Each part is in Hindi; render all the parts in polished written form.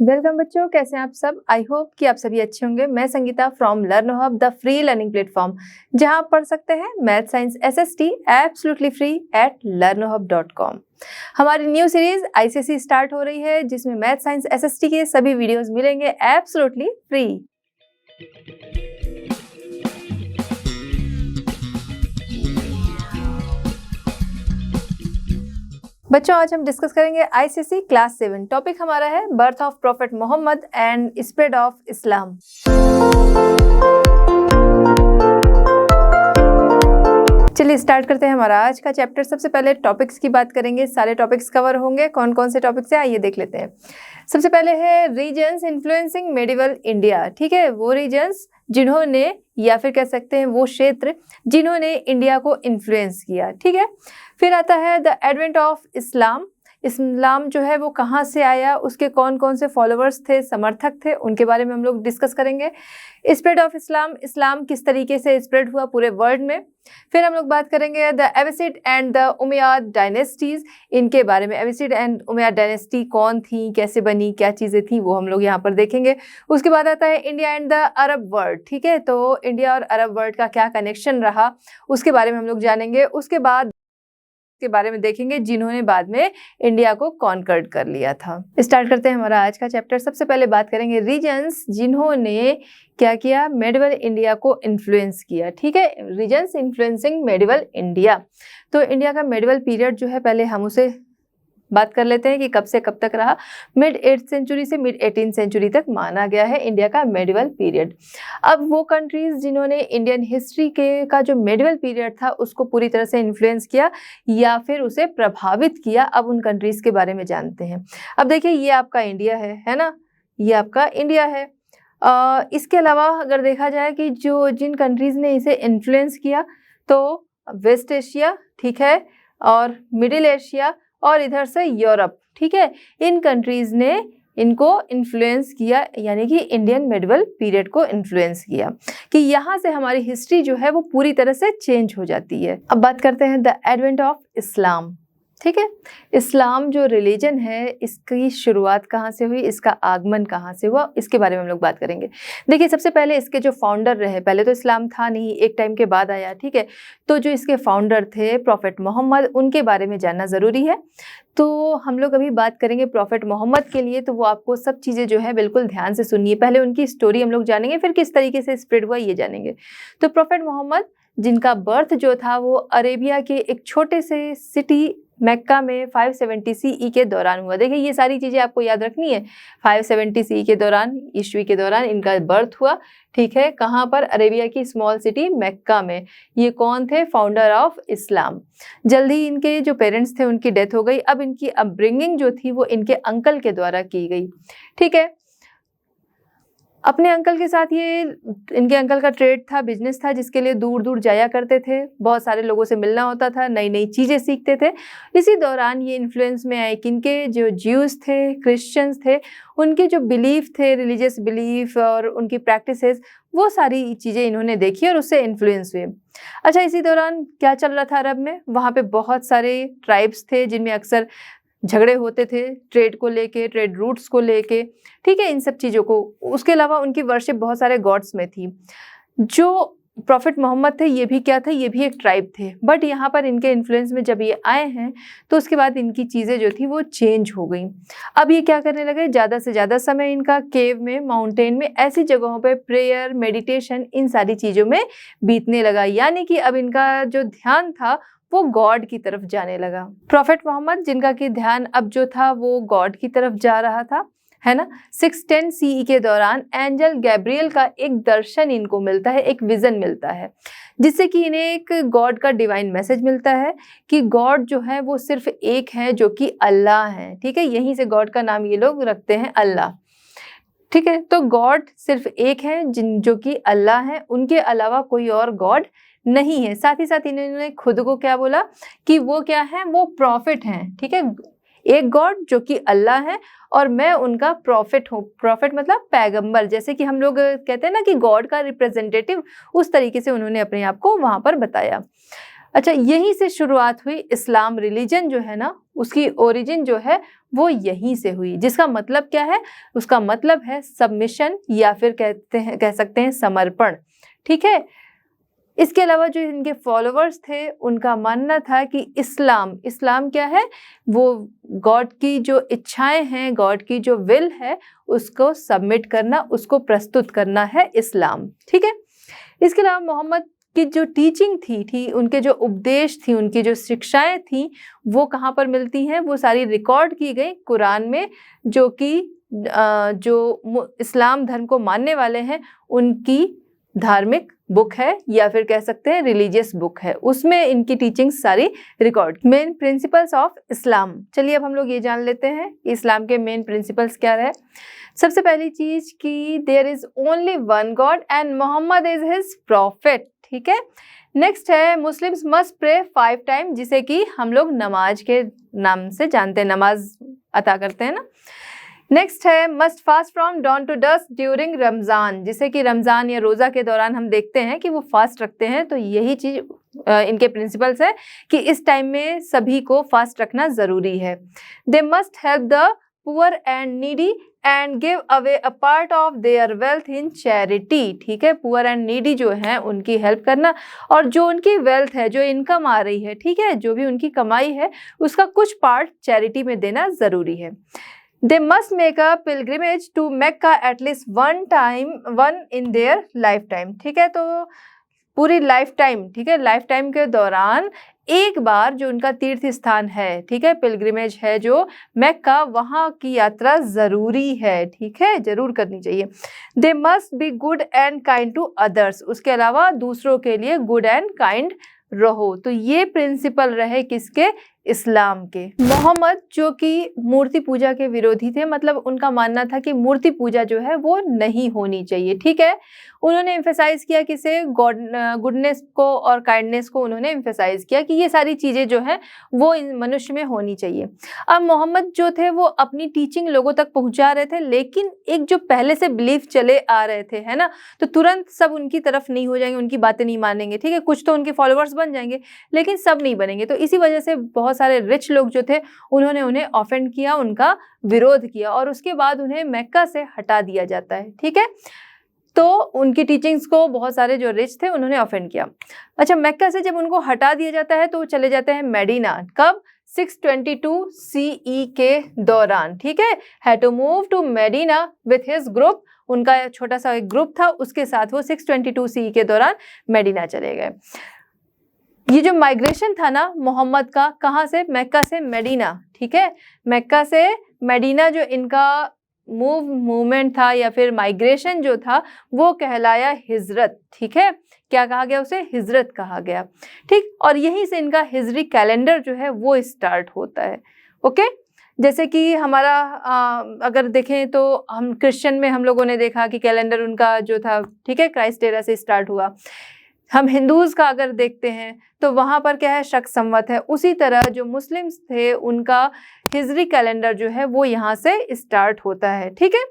वेलकम बच्चों, कैसे हैं आप सब। आई होप कि आप सभी अच्छे होंगे। मैं Sangeeta from लर्नो hub, the free learning platform, जहां आप पढ़ सकते हैं math science SST absolutely free at learnohub.com। हमारी न्यू सीरीज आईसीएसई स्टार्ट हो रही है, जिसमें मैथ साइंस एसएसटी के सभी वीडियोस मिलेंगे एब्सोल्युटली फ्री। बच्चों, आज हम डिस्कस करेंगे आईसीएसई क्लास 7। टॉपिक हमारा है birth of prophet Muhammad and spread of Islam. चलिए स्टार्ट करते हैं हमारा आज का चैप्टर। सबसे पहले टॉपिक्स की बात करेंगे, सारे टॉपिक्स कवर होंगे। कौन कौन से टॉपिक्स हैं आइए देख लेते हैं। सबसे पहले है रीजन्स इन्फ्लुएंसिंग मेडिवल इंडिया। ठीक है, वो रीजन्स जिन्होंने, या फिर कह सकते हैं वो क्षेत्र जिन्होंने इंडिया को इन्फ्लुएंस किया। ठीक है, फिर आता है द एडवेंट ऑफ इस्लाम। इस्लाम जो है वो कहाँ से आया, उसके कौन कौन से फॉलोअर्स थे, समर्थक थे, उनके बारे में हम लोग डिस्कस करेंगे। स्प्रेड ऑफ इस्लाम, इस्लाम किस तरीके से स्प्रेड हुआ पूरे वर्ल्ड में। फिर हम लोग बात करेंगे the Abbasid and the Umayyad dynasties, इनके बारे में। अब्बासिड एंड उमैयद डायनेस्टी कौन थी, कैसे बनी, क्या चीज़ें थी, वो हम लोग यहाँ पर देखेंगे। उसके बाद आता है India and the Arab world. ठीक है, तो इंडिया और अरब वर्ल्ड का क्या कनेक्शन रहा, उसके बारे में हम लोग जानेंगे। उसके बाद के बारे में देखेंगे जिन्होंने बाद में इंडिया को कॉन्कर्ड कर लिया था। स्टार्ट करते हैं हमारा आज का चैप्टर। सबसे पहले बात करेंगे रीजन्स जिन्होंने क्या किया, मेडिवल इंडिया को इन्फ्लुएंस किया। ठीक है, रीजन्स इन्फ्लुएंसिंग मेडिवल इंडिया। तो इंडिया का मेडिवल पीरियड जो है, पहले हम उसे बात कर लेते हैं कि कब से कब तक रहा। मिड 8th सेंचुरी से मिड 18th सेंचुरी तक माना गया है इंडिया का मेडिवल पीरियड। अब वो कंट्रीज जिन्होंने इंडियन हिस्ट्री के का जो मेडिवल पीरियड था उसको पूरी तरह से इन्फ्लुएंस किया या फिर उसे प्रभावित किया, अब उन कंट्रीज के बारे में जानते हैं। अब देखिए, ये आपका इंडिया है ना, ये आपका इंडिया है। इसके अलावा अगर देखा जाए कि जिन कंट्रीज ने इसे इन्फ्लुएंस किया, तो वेस्ट एशिया, ठीक है, और मिडिल एशिया, और इधर से यूरोप। ठीक है, इन कंट्रीज ने इनको इन्फ्लुएंस किया, यानी कि इंडियन मेडिवल पीरियड को इन्फ्लुएंस किया, कि यहाँ से हमारी हिस्ट्री जो है वो पूरी तरह से चेंज हो जाती है। अब बात करते हैं द एडवेंट ऑफ इस्लाम। ठीक है, इस्लाम जो रिलीजन है, इसकी शुरुआत कहाँ से हुई, इसका आगमन कहाँ से हुआ, इसके बारे में हम लोग बात करेंगे। देखिए, सबसे पहले इसके जो फाउंडर रहे, पहले तो इस्लाम था नहीं, एक टाइम के बाद आया। ठीक है, तो जो इसके फाउंडर थे प्रॉफेट मोहम्मद, उनके बारे में जानना ज़रूरी है। तो हम लोग अभी बात करेंगे प्रॉफेट मोहम्मद के लिए, तो वो आपको सब चीज़ें जो है बिल्कुल ध्यान से सुनिए। पहले उनकी स्टोरी हम लोग जानेंगे, फिर किस तरीके से स्प्रेड हुआ ये जानेंगे। तो प्रॉफेट मोहम्मद, जिनका बर्थ जो था वो अरेबिया के एक छोटे से सिटी मक्का में 570 CE के दौरान हुआ। देखिए, ये सारी चीज़ें आपको याद रखनी है। 570 CE के दौरान, ईस्वी के दौरान इनका बर्थ हुआ। ठीक है, कहाँ पर, अरेबिया की स्मॉल सिटी मक्का में। ये कौन थे, फाउंडर ऑफ इस्लाम। जल्दी इनके जो पेरेंट्स थे उनकी डेथ हो गई। अब इनकी अपब्रिंगिंग जो थी वो इनके अंकल के द्वारा की गई। ठीक है, अपने अंकल के साथ, ये इनके अंकल का ट्रेड था, बिजनेस था, जिसके लिए दूर दूर जाया करते थे, बहुत सारे लोगों से मिलना होता था, नई नई चीज़ें सीखते थे। इसी दौरान ये इन्फ्लुएंस में आए किनके, जो ज्यूज़ थे, क्रिश्चियंस थे, उनके जो बिलीफ थे, रिलीजियस बिलीफ और उनकी प्रैक्टिसेस, वो सारी चीज़ें इन्होंने देखी और उससे इन्फ्लुएंस हुए। अच्छा, इसी दौरान क्या चल रहा था अरब में, वहाँ पे बहुत सारे ट्राइब्स थे जिनमें अक्सर झगड़े होते थे ट्रेड को लेके, ट्रेड रूट्स को लेके। ठीक है, इन सब चीज़ों को। उसके अलावा उनकी वर्शिप बहुत सारे गॉड्स में थी। जो प्रॉफेट मोहम्मद थे, ये भी क्या थे, ये भी एक ट्राइब थे, बट यहाँ पर इनके इन्फ्लुएंस में जब ये आए हैं तो उसके बाद इनकी चीज़ें जो थी वो चेंज हो गई। अब ये क्या करने लगे, ज़्यादा से ज़्यादा समय इनका केव में, माउंटेन में, ऐसी जगहों पे प्रेयर, मेडिटेशन, इन सारी चीज़ों में बीतने लगा। यानी कि अब इनका जो ध्यान था वो गॉड की तरफ जाने लगा। प्रॉफेट मोहम्मद, जिनका कि ध्यान अब जो था वो गॉड की तरफ जा रहा था, है ना। 610 CE के दौरान एंजल गैब्रियल का एक दर्शन इनको मिलता है, एक विजन मिलता है, जिससे कि इन्हें एक गॉड का डिवाइन मैसेज मिलता है कि गॉड जो है वो सिर्फ एक है, जो कि अल्लाह है। ठीक है, यहीं से गॉड का नाम ये लोग रखते हैं, अल्लाह। ठीक है, तो गॉड सिर्फ एक है, जो कि अल्लाह है, उनके अलावा कोई और गॉड नहीं है। साथ ही साथ इन्होंने खुद को क्या बोला कि वो क्या है, वो प्रॉफिट हैं। ठीक है, एक गॉड जो कि अल्लाह है और मैं उनका प्रॉफिट हूँ। प्रॉफिट मतलब पैगंबर, जैसे कि हम लोग कहते हैं ना कि गॉड का रिप्रेजेंटेटिव, उस तरीके से उन्होंने अपने आप को वहाँ पर बताया। अच्छा, यहीं से शुरुआत हुई इस्लाम रिलीजन जो है ना, उसकी ओरिजिन जो है वो यहीं से हुई, जिसका मतलब क्या है, उसका मतलब है सबमिशन या फिर कह सकते हैं समर्पण। ठीक है, इसके अलावा जो इनके फॉलोअर्स थे उनका मानना था कि इस्लाम क्या है, वो गॉड की जो इच्छाएं हैं, गॉड की जो विल है, उसको सबमिट करना, उसको प्रस्तुत करना है इस्लाम। ठीक है, इसके अलावा मोहम्मद की जो टीचिंग थी उनके जो उपदेश थी, उनकी जो शिक्षाएं थी, वो कहाँ पर मिलती हैं, वो सारी रिकॉर्ड की गई कुरान में, जो कि जो इस्लाम धर्म को मानने वाले हैं उनकी धार्मिक बुक है या फिर कह सकते हैं रिलीजियस बुक है, उसमें इनकी टीचिंग्स सारी record. Main principles of Islam, चलिए अब हम लोग ये जान लेते हैं कि इस्लाम के मेन प्रिंसिपल्स क्या है। सबसे पहली चीज कि there is only one God and Muhammad is his prophet. ठीक है, नेक्स्ट है मुस्लिम्स मस्ट प्रे 5 टाइम, जिसे कि हम लोग नमाज के नाम से जानते हैं, नमाज अता करते हैं ना। नेक्स्ट है must fast from dawn to dusk during Ramzan, जिसे कि रमज़ान या रोज़ा के दौरान हम देखते हैं कि वो फास्ट रखते हैं, तो यही चीज़ इनके प्रिंसिपल्स है कि इस टाइम में सभी को फास्ट रखना ज़रूरी है। They must help the poor and needy and give away a part of their wealth in charity. ठीक है, पुअर एंड नीडी जो है उनकी हेल्प करना, और जो उनकी वेल्थ है, जो इनकम आ रही है, ठीक है, जो भी उनकी कमाई है, उसका कुछ पार्ट चैरिटी में देना ज़रूरी है। They must make a pilgrimage to Mecca at least one in their lifetime। ठीक है, तो पूरी लाइफ टाइम, ठीक है, लाइफ टाइम के दौरान एक बार जो उनका तीर्थ स्थान है, ठीक है, पिलग्रिमेज है जो मक्का, वहाँ की यात्रा ज़रूरी है। ठीक है, ज़रूर करनी चाहिए। They must be good and kind to others, उसके अलावा दूसरों के लिए गुड एंड काइंड रहो। तो ये प्रिंसिपल रहे किसके, इस्लाम के। मोहम्मद जो कि मूर्ति पूजा के विरोधी थे, मतलब उनका मानना था कि मूर्ति पूजा जो है वो नहीं होनी चाहिए। ठीक है, उन्होंने एम्फेसाइज किया किसे, गुडनेस को और काइंडनेस को उन्होंने एम्फेसाइज किया कि ये सारी चीज़ें जो हैं वो मनुष्य में होनी चाहिए। अब मोहम्मद जो थे वो अपनी टीचिंग लोगों तक पहुंचा रहे थे, लेकिन एक जो पहले से बिलीफ चले आ रहे थे, है ना, तो तुरंत सब उनकी तरफ नहीं हो जाएंगे, उनकी बातें नहीं मानेंगे। ठीक है, कुछ तो उनके फॉलोअर्स बन जाएंगे, लेकिन सब नहीं बनेंगे। तो इसी वजह से बहुत सारे रिच लोग जो थे उन्होंने उन्हें ऑफेंड किया, उनका विरोध किया, और उसके बाद उन्हें मक्का से हटा दिया जाता है। ठीक है, तो उनकी टीचिंग्स को बहुत सारे जो रिच थे उन्होंने ऑफेंड किया। अच्छा, मक्का से जब उनको हटा दिया जाता है तो वो चले जाते हैं मेडिना। कब, 622 CE के दौरान। ठीक है, had to move to Medina with his group, उनका छोटा सा एक ग्रुप था, उसके साथ वो 622 CE के दौरान मेडिना चले गए। ये जो माइग्रेशन था ना मोहम्मद का, कहाँ से, मक्का से मेडिना। ठीक है, मक्का से मेडिना जो इनका मूवमेंट था या फिर माइग्रेशन जो था वो कहलाया हिजरत। ठीक है, क्या कहा गया उसे, हिजरत कहा गया। ठीक, और यहीं से इनका हिजरी कैलेंडर जो है वो स्टार्ट होता है। ओके, जैसे कि हमारा अगर देखें तो हम क्रिश्चियन में हम लोगों ने देखा कि कैलेंडर उनका जो था, ठीक है, क्राइस्ट एरा से स्टार्ट हुआ। हम हिंदूज़ का अगर देखते हैं तो वहाँ पर क्या है, शक संवत है। उसी तरह जो मुस्लिम्स थे उनका हिजरी कैलेंडर जो है वो यहाँ से स्टार्ट होता है। ठीक है,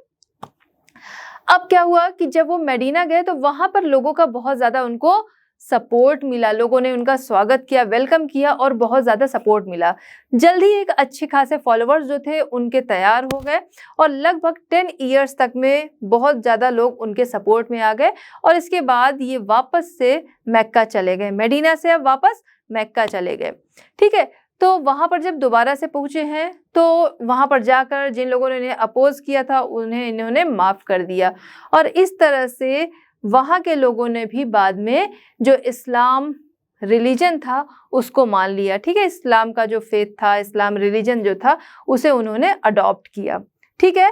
अब क्या हुआ कि जब वो मेडिना गए तो वहाँ पर लोगों का बहुत ज़्यादा उनको सपोर्ट मिला, लोगों ने उनका स्वागत किया, वेलकम किया, और बहुत ज़्यादा सपोर्ट मिला। जल्द ही एक अच्छे खासे फॉलोअर्स जो थे उनके तैयार हो गए, और लगभग 10 ईयर्स तक में बहुत ज़्यादा लोग उनके सपोर्ट में आ गए, और इसके बाद ये वापस से मक्का चले गए, मेडिना से अब वापस मक्का चले गए। ठीक है, तो वहाँ पर जब दोबारा से पहुँचे हैं तो वहाँ पर जाकर जिन लोगों ने इन्हें अपोज किया था उन्हें इन्होंने माफ़ कर दिया, और इस तरह से वहाँ के लोगों ने भी बाद में जो इस्लाम रिलीजन था उसको मान लिया। ठीक है, इस्लाम का जो फेथ था, इस्लाम रिलीजन जो था उसे उन्होंने अडॉप्ट किया। ठीक है,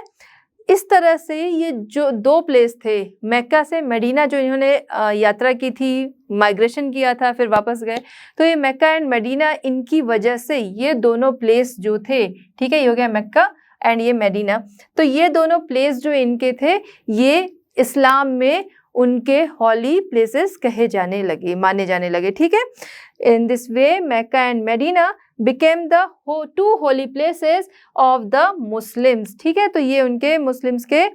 इस तरह से ये जो 2 प्लेस थे, मक्का से मदीना जो इन्होंने यात्रा की थी, माइग्रेशन किया था, फिर वापस गए, तो ये मक्का एंड मदीना, इनकी वजह से ये दोनों प्लेस जो थे, ठीक है, ये हो गया मक्का एंड ये मदीना, तो ये दोनों प्लेस जो इनके थे ये इस्लाम में उनके हॉली प्लेसेस कहे जाने लगे, माने जाने लगे। ठीक है, in this way Mecca and Medina became the 2 holy places of the Muslims। ठीक है, तो ये उनके मुस्लिम्स के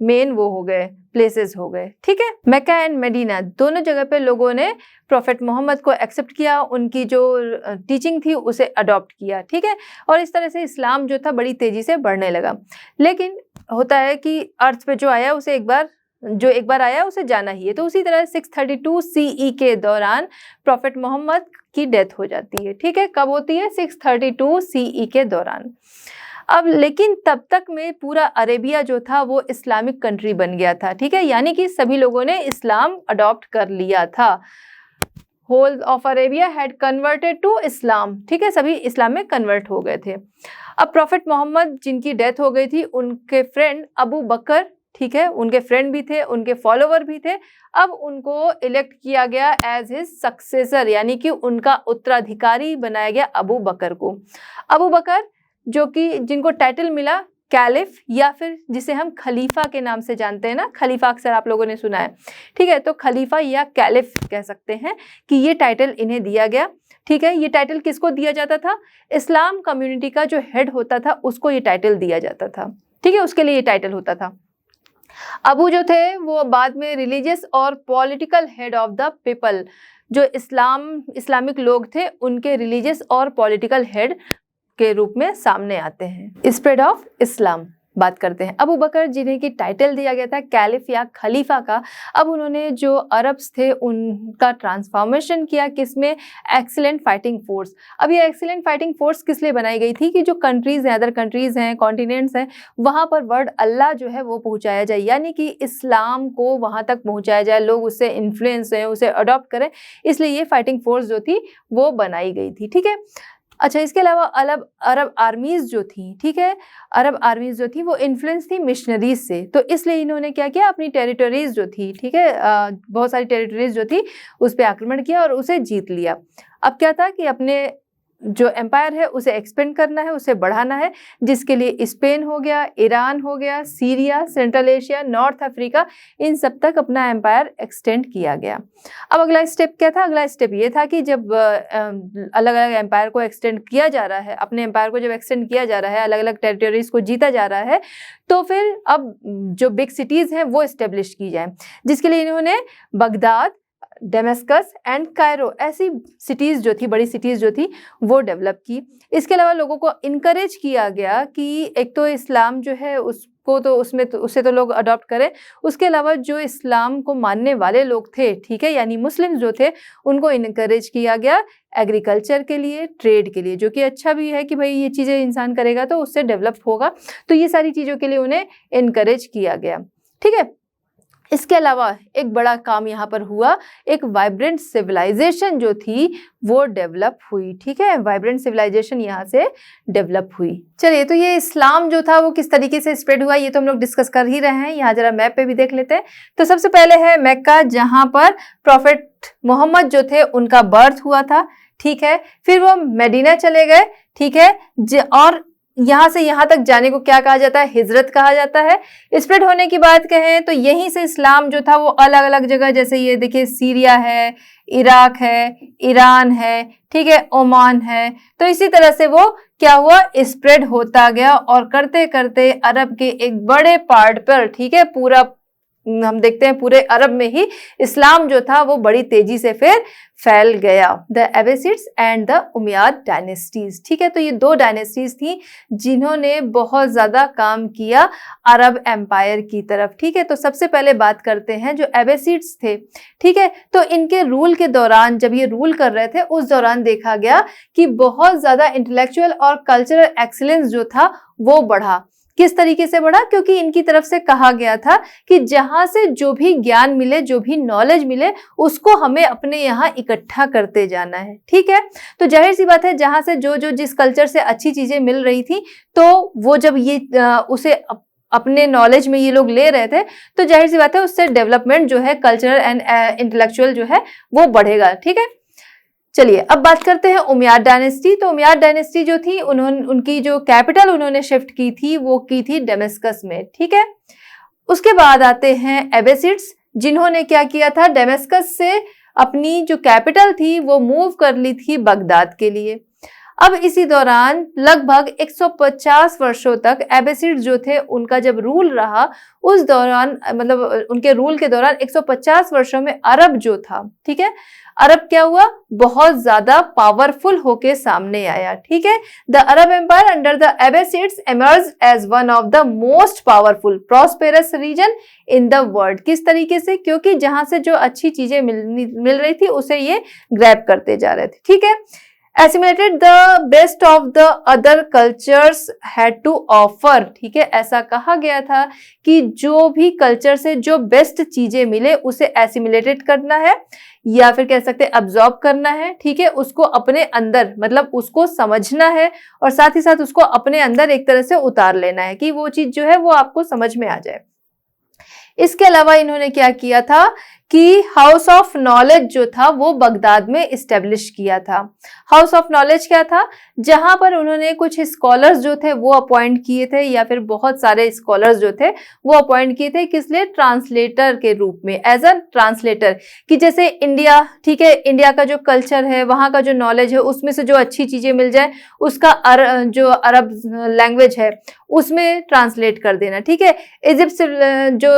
मेन वो हो गए, प्लेसेस हो गए। ठीक है, मक्का एंड मदीना दोनों जगह पे लोगों ने प्रॉफिट मोहम्मद को एक्सेप्ट किया, उनकी जो टीचिंग थी उसे अडॉप्ट किया। ठीक है, और इस तरह से इस्लाम जो था बड़ी तेजी से बढ़ने लगा। लेकिन होता है कि अर्थ पे जो आया उसे एक बार आया उसे जाना ही है। तो उसी तरह 632 CE के दौरान प्रॉफिट मोहम्मद की डेथ हो जाती है। ठीक है, कब होती है? 632 CE के दौरान। अब लेकिन तब तक में पूरा अरेबिया जो था वो इस्लामिक कंट्री बन गया था। ठीक है, यानी कि सभी लोगों ने इस्लाम अडॉप्ट कर लिया था। Whole of Arabia had converted to Islam. ठीक है, सभी इस्लाम में कन्वर्ट हो गए थे। अब प्रॉफिट मोहम्मद जिनकी डेथ हो गई थी, उनके फ्रेंड अबू बकर, ठीक है, उनके फ्रेंड भी थे, उनके फॉलोवर भी थे। अब उनको इलेक्ट किया गया एज हिज सक्सेसर, यानी कि उनका उत्तराधिकारी बनाया गया अबू बकर को। अबू बकर जो कि जिनको टाइटल मिला कैलिफ, या फिर जिसे हम खलीफा के नाम से जानते हैं ना, खलीफा अक्सर आप लोगों ने सुना है। ठीक है, तो खलीफा या कैलिफ कह सकते हैं कि ये टाइटल इन्हें दिया गया। ठीक है, ये टाइटल किसको दिया जाता था? इस्लाम कम्युनिटी का जो हेड होता था उसको ये टाइटल दिया जाता था। ठीक है, उसके लिए ये टाइटल होता था। अबू जो थे वो बाद में रिलीजियस और political head of the people, जो इस्लामिक लोग थे उनके रिलीजियस और पॉलिटिकल हेड के रूप में सामने आते हैं। स्प्रेड ऑफ इस्लाम बात करते हैं। अबू बकर जिन्हें की टाइटल दिया गया था कैलिफ या खलीफा का, अब उन्होंने जो अरब्स थे उनका ट्रांसफॉर्मेशन किया किसमें? Excellent fighting force. अब ये एक्सीलेंट फाइटिंग फोर्स किस लिए बनाई गई थी कि जो कंट्रीज हैं, अदर कंट्रीज हैं, कॉन्टिनेंट्स हैं, वहाँ पर वर्ड अल्लाह जो है वो पहुँचाया जाए, यानी कि इस्लाम को वहाँ तक पहुँचाया जाए, लोग उससे इन्फ्लुएंस हैं, उसे अडॉप्ट करें, इसलिए ये फाइटिंग फोर्स जो थी वो बनाई गई थी। ठीक है, अच्छा, इसके अलावा अरब आर्मीज जो थी, ठीक है, अरब आर्मीज जो थी वो इन्फ्लुएंस थी मिशनरीज से, तो इसलिए इन्होंने क्या किया? अपनी टेरिटरीज जो थी, ठीक है, बहुत सारी टेरिटरीज जो थी उस पर आक्रमण किया और उसे जीत लिया। अब क्या था कि अपने जो एम्पायर है उसे एक्सपेंड करना है, उसे बढ़ाना है, जिसके लिए स्पेन हो गया, ईरान हो गया, Syria, central Asia, north Africa, इन सब तक अपना एम्पायर एक्सटेंड किया गया। अब अगला स्टेप क्या था? अगला स्टेप ये था कि जब अलग अलग एम्पायर को एक्सटेंड किया जा रहा है, अपने एम्पायर को जब एक्सटेंड किया जा रहा है, अलग अलग टेरिटरीज को जीता जा रहा है, तो फिर अब जो बिग सिटीज हैं वो इस्टेब्लिश की जाए, जिसके लिए इन्होंने बगदाद, डेमेस्कस एंड कायरो ऐसी सिटीज़ जो थी, बड़ी सिटीज़ जो थी वो डेवलप की। इसके अलावा लोगों को इनकरेज किया गया कि एक तो इस्लाम जो है उसको तो उसे तो लोग अडॉप्ट करें, उसके अलावा जो इस्लाम को मानने वाले लोग थे, ठीक है, यानी मुस्लिम जो थे, उनको इनकरेज किया गया एग्रीकल्चर के लिए, ट्रेड के लिए, जो कि अच्छा भी है कि भाई ये चीज़ें इंसान करेगा तो उससे डेवलप होगा, तो ये सारी चीज़ों के लिए उन्हें इनकरेज किया गया। ठीक है, इसके अलावा एक बड़ा काम यहाँ पर हुआ, एक वाइब्रेंट सिविलाइजेशन जो थी वो डेवलप हुई। ठीक है, वाइब्रेंट सिविलाइजेशन यहाँ से डेवलप हुई। चलिए, तो ये इस्लाम जो था वो किस तरीके से स्प्रेड हुआ ये तो हम लोग डिस्कस कर ही रहे हैं, यहाँ जरा मैप पे भी देख लेते हैं। तो सबसे पहले है मक्का, जहाँ पर प्रॉफिट मोहम्मद जो थे उनका बर्थ हुआ था। ठीक है, फिर वो मदीना चले गए। ठीक है, और यहाँ से यहाँ तक जाने को क्या कहा जाता है? हिजरत कहा जाता है। स्प्रेड होने की बात कहें तो यहीं से इस्लाम जो था वो अलग अलग जगह, जैसे ये देखिए सीरिया है, इराक है, ईरान है, ठीक है, ओमान है, तो इसी तरह से वो क्या हुआ? स्प्रेड होता गया और करते करते अरब के एक बड़े पार्ट पर, ठीक है, पूरा हम देखते हैं पूरे अरब में ही इस्लाम जो था वो बड़ी तेजी से फिर फैल गया। The Abbasids and the Umayyad dynasties. ठीक है, तो ये दो डायनेस्टीज थी जिन्होंने बहुत ज्यादा काम किया अरब एम्पायर की तरफ। ठीक है, तो सबसे पहले बात करते हैं जो अब्बासिड्स थे। ठीक है, तो इनके रूल के दौरान, जब ये रूल कर रहे थे, उस दौरान देखा गया कि बहुत ज्यादा इंटेलेक्चुअल और कल्चरल एक्सीलेंस जो था वो बढ़ा। किस तरीके से बढ़ा? क्योंकि इनकी तरफ से कहा गया था कि जहां से जो भी ज्ञान मिले, जो भी नॉलेज मिले, उसको हमें अपने यहाँ इकट्ठा करते जाना है। ठीक है, तो जाहिर सी बात है जहां से जो जिस कल्चर से अच्छी चीजें मिल रही थी, तो वो जब ये उसे अपने नॉलेज में ये लोग ले रहे थे, तो जाहिर सी बात है उससे डेवलपमेंट जो है कल्चरल एंड इंटेलेक्चुअल जो है वो बढ़ेगा। ठीक है, चलिए अब बात करते हैं उमैयद डायनेस्टी। तो उमैयद डायनेस्टी जो थी, उनकी जो कैपिटल उन्होंने शिफ्ट की थी वो की थी डेमेस्कस में। ठीक है, उसके बाद आते हैं अब्बासिड्स, जिन्होंने क्या किया था? डेमेस्कस से अपनी जो कैपिटल थी वो मूव कर ली थी बगदाद के लिए। अब इसी दौरान लगभग 150 वर्षों तक एबेसिड जो थे उनका जब रूल रहा, उस दौरान मतलब उनके रूल के दौरान 150 वर्षों में अरब जो था, ठीक है, अरब क्या हुआ, बहुत ज्यादा पावरफुल होके सामने आया, ठीक है। The Arab empire under the Abbasids emerge as one of the most powerful prosperous region in the world. किस तरीके से, क्योंकि जहां से जो अच्छी चीजें मिल रही थी उसे ये ग्रैब करते जा रहे थे, ठीक है। Assimilated the best of the other cultures had to offer, ठीक है, ऐसा कहा गया था कि जो भी कल्चर से जो बेस्ट चीजें मिले उसे एसिमिलेटेड करना है, या फिर कह सकते हैं अब्सॉर्ब करना है, ठीक है, उसको अपने अंदर मतलब उसको समझना है और साथ ही साथ उसको अपने अंदर एक तरह से उतार लेना है कि वो चीज जो है वो आपको समझ में आ जाए। इसके अलावा इन्होंने क्या किया था कि हाउस ऑफ नॉलेज जो था वो बगदाद में इस्टेब्लिश किया था। हाउस ऑफ नॉलेज क्या था, जहां पर उन्होंने कुछ स्कॉलर्स जो थे वो अपॉइंट किए थे, या फिर बहुत सारे स्कॉलर्स जो थे वो अपॉइंट किए थे, किस लिए, ट्रांसलेटर के रूप में, एज अ ट्रांसलेटर, कि जैसे इंडिया, ठीक है, इंडिया का जो कल्चर है, वहां का जो नॉलेज है, उसमें से जो अच्छी चीजें मिल जाए उसका जो अरब लैंग्वेज है उसमें ट्रांसलेट कर देना, ठीक है। इजिप्ट से जो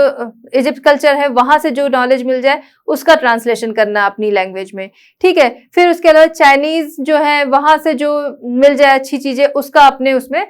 इजिप्ट कल्चर है वहां से जो नॉलेज मिल जाए उसका ट्रांसलेशन करना अपनी लैंग्वेज में, ठीक है। फिर उसके अलावा चाइनीज जो है वहां से जो मिल जाए अच्छी चीजें उसका अपने उसमें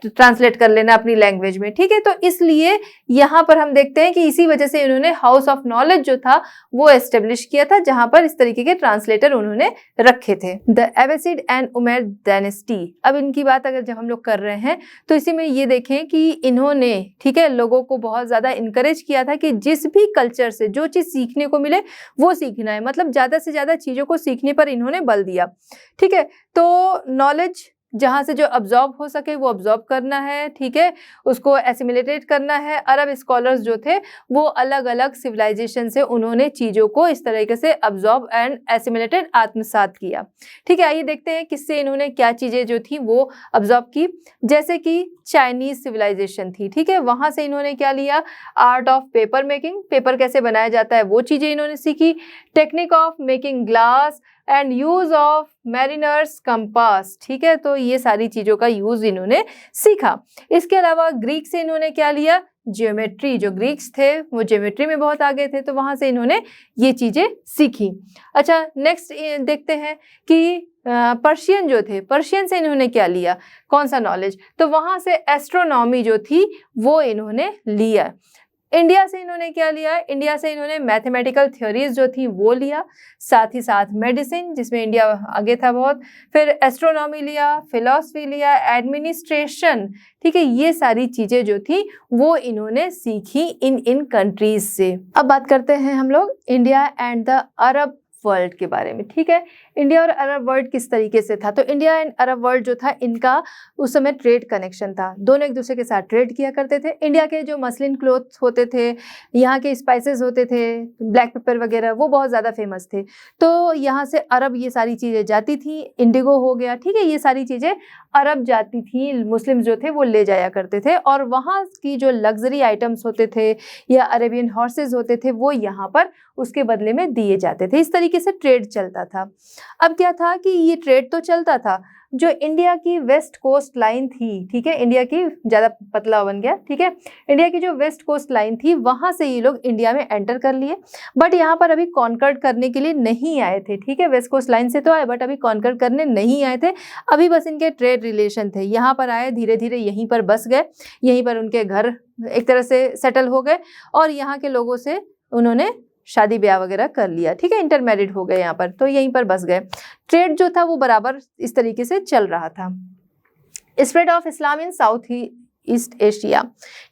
ट्रांसलेट कर लेना अपनी लैंग्वेज में, ठीक है। तो इसलिए यहाँ पर हम देखते हैं कि इसी वजह से इन्होंने हाउस ऑफ नॉलेज जो था वो एस्टेब्लिश किया था, जहां पर इस तरीके के ट्रांसलेटर उन्होंने रखे थे। द एबेसिड एंड उमैयद डायनेस्टी, अब इनकी बात अगर जब हम लोग कर रहे हैं तो इसी में ये देखें कि इन्होंने, ठीक है, लोगों को बहुत ज्यादा इंकरेज किया था कि जिस भी कल्चर से जो चीज सीखने को मिले वो सीखना है, मतलब ज्यादा से ज्यादा चीजों को सीखने पर इन्होंने बल दिया, ठीक है। तो नॉलेज जहां से जो अब्जॉर्ब हो सके वो अब्जॉर्ब करना है, ठीक है, उसको एसिमिलेटेड करना है। अरब स्कॉलर्स जो थे वो अलग अलग सिविलाइजेशन से उन्होंने चीजों को इस तरीके से अब्जॉर्ब एंड एसिमिलेटेड आत्मसात किया, ठीक है। आइए देखते हैं किससे इन्होंने क्या चीजें जो थी वो अब्जॉर्ब की। जैसे कि चाइनीज सिविलाइजेशन थी, ठीक है, वहां से इन्होंने क्या लिया, art of paper making, paper कैसे बनाया जाता है वो चीजें इन्होंने सीखी। Technique of making glass and use of mariners compass, ठीक है, तो ये सारी चीजों का यूज इन्होंने सीखा। इसके अलावा ग्रीक से इन्होंने क्या लिया, ज्योमेट्री, जो ग्रीक्स थे वो ज्योमेट्री में बहुत आगे थे तो वहां से इन्होंने ये चीजें सीखी। अच्छा, नेक्स्ट देखते हैं कि पर्शियन जो थे, पर्शियन से इन्होंने क्या लिया, कौन सा नॉलेज, तो वहां से एस्ट्रोनॉमी जो थी वो इन्होंने लिया। इंडिया से इन्होंने क्या लिया, इंडिया से इन्होंने मैथमेटिकल थ्योरीज जो थी वो लिया, साथ ही साथ मेडिसिन जिसमें इंडिया आगे था बहुत, फिर एस्ट्रोनॉमी लिया, फिलॉसफी लिया, एडमिनिस्ट्रेशन, ठीक है, ये सारी चीजें जो थी वो इन्होंने सीखी इन कंट्रीज से। अब बात करते हैं हम लोग India and the Arab world के बारे में, ठीक है। इंडिया और अरब वर्ल्ड किस तरीके से था, तो इंडिया एंड अरब वर्ल्ड जो था इनका उस समय ट्रेड कनेक्शन था, दोनों एक दूसरे के साथ ट्रेड किया करते थे। इंडिया के जो मसलिन क्लोथ्स होते थे, यहाँ के स्पाइसेस होते थे, ब्लैक पेपर वगैरह, वो बहुत ज़्यादा फेमस थे, तो यहाँ से अरब ये सारी चीज़ें जाती थी। इंडिगो हो गया, ठीक है, ये सारी चीज़ें अरब जाती थी, मुस्लिम जो थे वो ले जाया करते थे, और वहाँ की जो लग्जरी आइटम्स होते थे या अरेबियन हॉर्सेस होते थे वो यहाँ पर उसके बदले में दिए जाते थे। इस तरीके से ट्रेड चलता था। अब क्या था कि ये ट्रेड तो चलता था, जो इंडिया की वेस्ट कोस्ट लाइन थी, ठीक है, इंडिया की ज़्यादा पतला बन गया, ठीक है, इंडिया की जो वेस्ट कोस्ट लाइन थी वहाँ से ये लोग इंडिया में एंटर कर लिए, बट यहाँ पर अभी कॉन्कर्ड करने के लिए नहीं आए थे, ठीक है, वेस्ट कोस्ट लाइन से तो आए बट अभी कॉन्कर्ड करने नहीं आए थे, अभी बस इनके ट्रेड रिलेशन थे। यहाँ पर आए, धीरे धीरे यहीं पर बस गए, यहीं पर उनके घर एक तरह से सेटल हो गए और यहाँ के लोगों से उन्होंने शादी ब्याह वगैरह कर लिया, ठीक है, इंटरमैरिड हो गए यहाँ पर, तो यहीं पर बस गए। ट्रेड जो था वो बराबर इस तरीके से चल रहा था। Spread of Islam in south east Asia,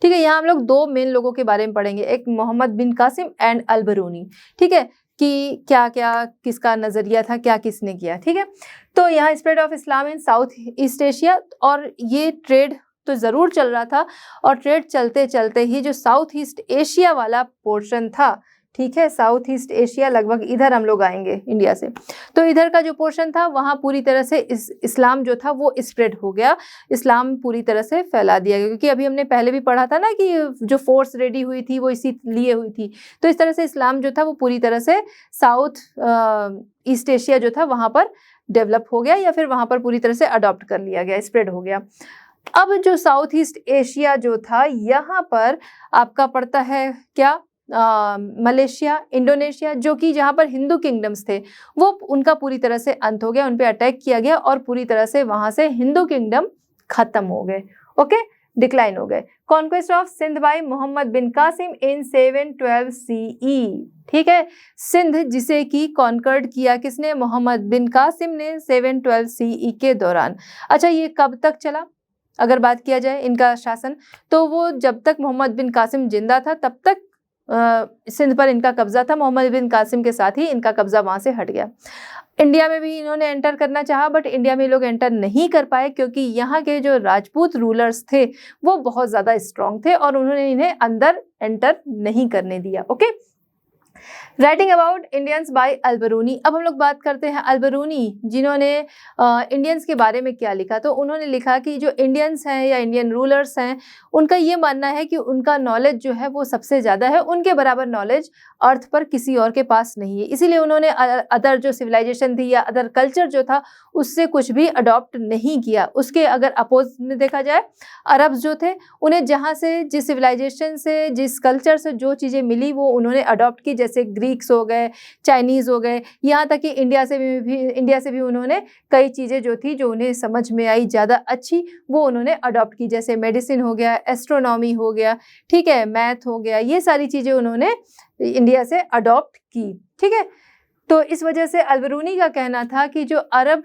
ठीक है, यहाँ हम लोग दो मेन लोगों के बारे में पढ़ेंगे, एक मोहम्मद बिन कासिम एंड अल बरूनी, ठीक है, कि क्या क्या किसका नज़रिया था, क्या किसने किया, ठीक है। तो यहाँ spread of Islam in south east Asia, और ये ट्रेड तो ज़रूर चल रहा था, और ट्रेड चलते चलते ही जो साउथ ईस्ट एशिया वाला पोर्शन था, ठीक है, साउथ ईस्ट एशिया लगभग इधर हम लोग आएंगे इंडिया से। तो इधर का जो पोर्शन था वहाँ पूरी तरह से इस्लाम जो था वो स्प्रेड हो गया, इस्लाम पूरी तरह से फैला दिया गया, क्योंकि अभी हमने पहले भी पढ़ा था ना कि जो फोर्स रेडी हुई थी वो इसी लिए हुई थी। तो इस तरह से इस्लाम जो था वो पूरी तरह से साउथ ईस्ट एशिया जो था वहाँ पर डेवलप हो गया, या फिर वहाँ पर पूरी तरह से अडॉप्ट कर लिया गया, स्प्रेड हो गया। अब जो साउथ ईस्ट एशिया जो था यहाँ पर आपका पड़ता है क्या, मलेशिया, इंडोनेशिया, जो कि जहाँ पर हिंदू किंगडम्स थे वो उनका पूरी तरह से अंत हो गया, उन पे अटैक किया गया और पूरी तरह से वहाँ से हिंदू किंगडम खत्म हो गए, ओके, डिक्लाइन हो गए। Conquest of Sindh by Muhammad bin Qasim in 712 CE, ठीक है, सिंध जिसे कि कॉन्कर्ड किया किसने, मोहम्मद बिन कासिम ने 712 CE के दौरान। अच्छा, ये कब तक चला अगर बात किया जाए इनका शासन, तो वो जब तक मोहम्मद बिन कासिम जिंदा था तब तक सिंध पर इनका कब्जा था। मोहम्मद बिन कासिम के साथ ही इनका कब्जा वहां से हट गया। इंडिया में भी इन्होंने एंटर करना चाहा, बट इंडिया में लोग एंटर नहीं कर पाए, क्योंकि यहाँ के जो राजपूत रूलर्स थे वो बहुत ज़्यादा स्ट्रॉन्ग थे और उन्होंने इन्हें अंदर एंटर नहीं करने दिया, okay. Writing about Indians by Al-Biruni. अब हम लोग बात करते हैं अल-बरूनी, जिन्होंने इंडियंस के बारे में क्या लिखा। तो उन्होंने लिखा कि जो इंडियंस हैं या इंडियन रूलर्स हैं, उनका ये मानना है कि उनका नॉलेज जो है वो सबसे ज़्यादा है, उनके बराबर नॉलेज अर्थ पर किसी और के पास नहीं है। इसीलिए उन्होंने अदर जो सिविलाइजेशन थी या अदर कल्चर जो था उससे कुछ भी अडॉप्ट नहीं किया। उसके अगर अपोज में देखा जाए, अरब जो थे उन्हें जहाँ से, जिस सिविलाइजेशन से, जिस कल्चर से जो चीज़ें मिली वो उन्होंने अडॉप्ट की, जैसे ग्रीक्स हो गए, चाइनीज़ हो गए, यहाँ तक कि इंडिया से भी उन्होंने कई चीज़ें जो थी, जो उन्हें समझ में आई ज़्यादा अच्छी, वो उन्होंने अडॉप्ट की, जैसे मेडिसिन हो गया, एस्ट्रोनॉमी हो गया, ठीक है, मैथ हो गया, ये सारी चीज़ें उन्होंने इंडिया से अडॉप्ट की, ठीक है। तो इस वजह से अल-बरूनी का कहना था कि जो अरब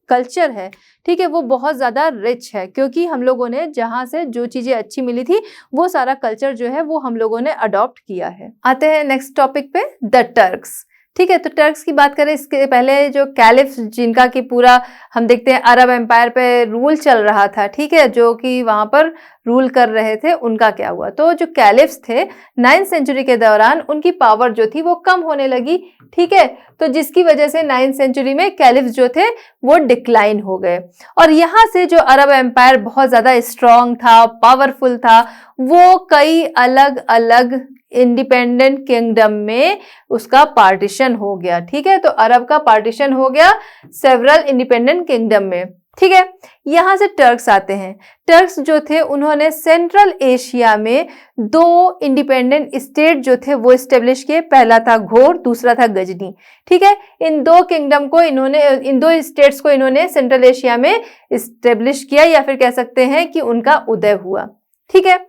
कल्चर है, ठीक है, वो बहुत ज़्यादा रिच है, क्योंकि हम लोगों ने जहाँ से जो चीज़ें अच्छी मिली थी वो सारा कल्चर जो है वो हम लोगों ने अडॉप्ट किया है। आते हैं नेक्स्ट टॉपिक पे, द टर्क्स, ठीक है। तो टर्क्स की बात करें, इसके पहले जो कैलिफ जिनका कि पूरा हम देखते हैं अरब एम्पायर पे रूल चल रहा था, ठीक है, जो कि वहाँ पर रूल कर रहे थे, उनका क्या हुआ। तो जो कैलिफ्स थे 9th सेंचुरी के दौरान उनकी पावर जो थी वो कम होने लगी, ठीक है। तो जिसकी वजह से 9th सेंचुरी में कैलिफ्स जो थे वो डिक्लाइन हो गए, और यहाँ से जो अरब एम्पायर बहुत ज़्यादा स्ट्रॉन्ग था, पावरफुल था, वो कई अलग अलग इंडिपेंडेंट किंगडम में उसका पार्टीशन हो गया, ठीक है। तो अरब का पार्टीशन हो गया सेवरल इंडिपेंडेंट किंगडम में, ठीक है। यहाँ से टर्क्स आते हैं। टर्क्स जो थे उन्होंने सेंट्रल एशिया में 2 इंडिपेंडेंट स्टेट जो थे वो इस्टेब्लिश किए, पहला था घोर, दूसरा था गजनी, ठीक है। इन 2 किंगडम को इन्होंने, इन 2 स्टेट्स को इन्होंने सेंट्रल एशिया में इस्टेब्लिश किया, या फिर कह सकते हैं कि उनका उदय हुआ, ठीक है।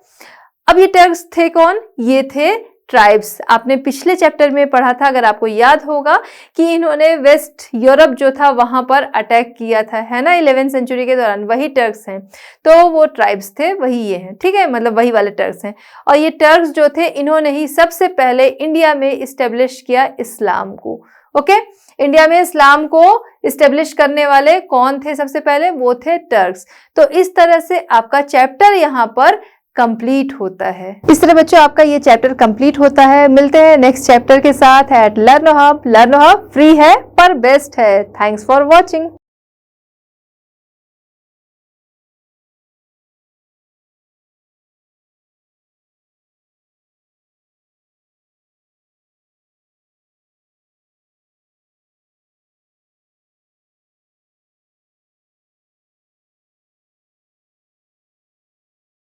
अब ये टर्क्स थे कौन, ये थे ट्राइब्स। आपने पिछले चैप्टर में पढ़ा था, अगर आपको याद होगा, कि इन्होंने वेस्ट यूरोप जो था वहां पर अटैक किया था, है ना, 11th सेंचुरी के दौरान, वही टर्क्स हैं। तो वो ट्राइब्स थे, वही ये हैं, ठीक है, मतलब वही वाले टर्क्स हैं। और ये टर्क्स जो थे इन्होंने ही सबसे पहले इंडिया में इस्टेब्लिश किया इस्लाम को, ओके। इंडिया में इस्लाम को इस्टेब्लिश करने वाले कौन थे सबसे पहले, वो थे टर्क्स। तो इस तरह से आपका चैप्टर यहाँ पर कंप्लीट होता है। इस तरह बच्चों आपका ये चैप्टर कंप्लीट होता है। मिलते हैं नेक्स्ट चैप्टर के साथ at Learno Hub. Learno Hub free है पर बेस्ट है। Thanks for watching.